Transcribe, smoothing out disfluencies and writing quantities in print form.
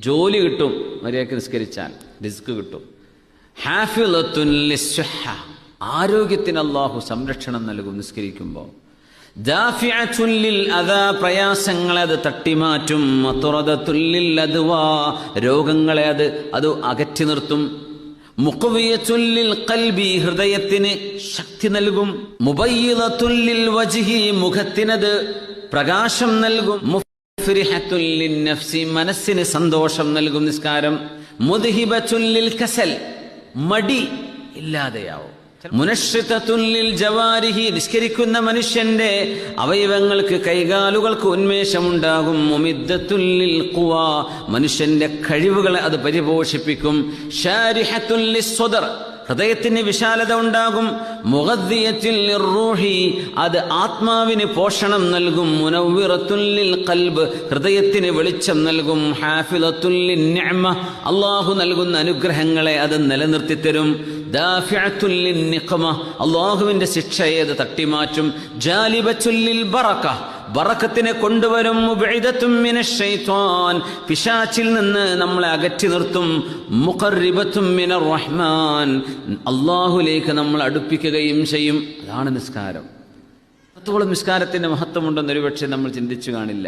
ജോലി കിട്ടും, മര്യാദയ്ക്ക് നിസ്കരിച്ചാൽ റിസ്ക് കിട്ടും. ഹാഫിളത്തുൻ ലിസ്സുഹ, ആരോഗ്യത്തിന് അല്ലാഹു സംരക്ഷണം നൽകും നിസ്കരിക്കുമ്പോൾ. ദാഫിഅത്തുൻ ലിൽ അദാ, പ്രയാസങ്ങളെ അത് തട്ടിമാറ്റും. മത്റദത്തുൻ ലിൽ അദ്വാ, രോഗങ്ങളെ അത് അകറ്റി നിർത്തും. മുഖ്വിയത്തുൻ ലിൽ ഖൽബി, ഹൃദയത്തിന് ശക്തി നൽകും. മുബയ്യിദത്തുൻ ലിൽ വജ്ഹി, മുഖത്തിനത് പ്രകാശം നൽകും. മുഫ്രിഹത്തുൻ ലിൻ നഫ്സി, മനസ്സിന് സന്തോഷം നൽകും നിസ്കാരം. മുദ്ഹിബത്തുൻ ലിൽ കസൽ, മടി ഇല്ലാതെയാവും. മുനശ്ശിതത്തുൻ ലിൽ ജവാരിഹി, നിസ്കരിക്കുന്ന മനുഷ്യന്റെ അവയവങ്ങൾക്ക്, കൈകാലുകൾക്ക് ഉന്മേഷമുണ്ടാകും. മുമിദ്ദത്തുൻ ലിൽ ഖുവാ, മനുഷ്യന്റെ കഴിവുകളെ അത് പരിപോഷിപ്പിക്കും. ശാരിഹത്തുൻ ലിസ്സദർ, ഹൃദയത്തിന് വിശാലത ഉണ്ടാകും. മുഗദ്ദിയത്തുൻ ലിർറൂഹി, അത് ആത്മാവിന് പോഷണം നൽകും. മുനവ്വിറത്തുൻ ലിൽ ഖൽബ്, ഹൃദയത്തിന് വെളിച്ചം നൽകും. ഹാഫിളത്തുൻ ലിന്നിഅമ, അല്ലാഹു നൽകുന്ന അനുഗ്രഹങ്ങളെ അത് നിലനിർത്തി തരും. ദാഫിഅത്തുൻ ലിന്നിഖമ, അല്ലാഹുവിന്റെ ശിക്ഷയെ അത് തട്ടിമാറ്റും. ജാലിബത്തുൻ ലിൽ ബറക, ബറക്കത്തിനെ കൊണ്ടുവരും. മുബഇദത്തുൻ മിനശ് ശൈത്വാൻ, പിശാചിൽ നിന്ന് നമ്മളെ അകറ്റി നിർത്തും. മുഖർരിബത്തുൻ മിനർ റഹ്മാൻ, അല്ലാഹുവിലേക്ക് നമ്മൾ അടുപ്പിക്കുകയും ചെയ്യും. അതാണ് നിസ്കാരം. അത്രത്തോളം നിസ്കാരത്തിന്റെ മഹത്വമുണ്ടെന്ന് ഒരുപക്ഷെ നമ്മൾ ചിന്തിച്ചു കാണില്ല.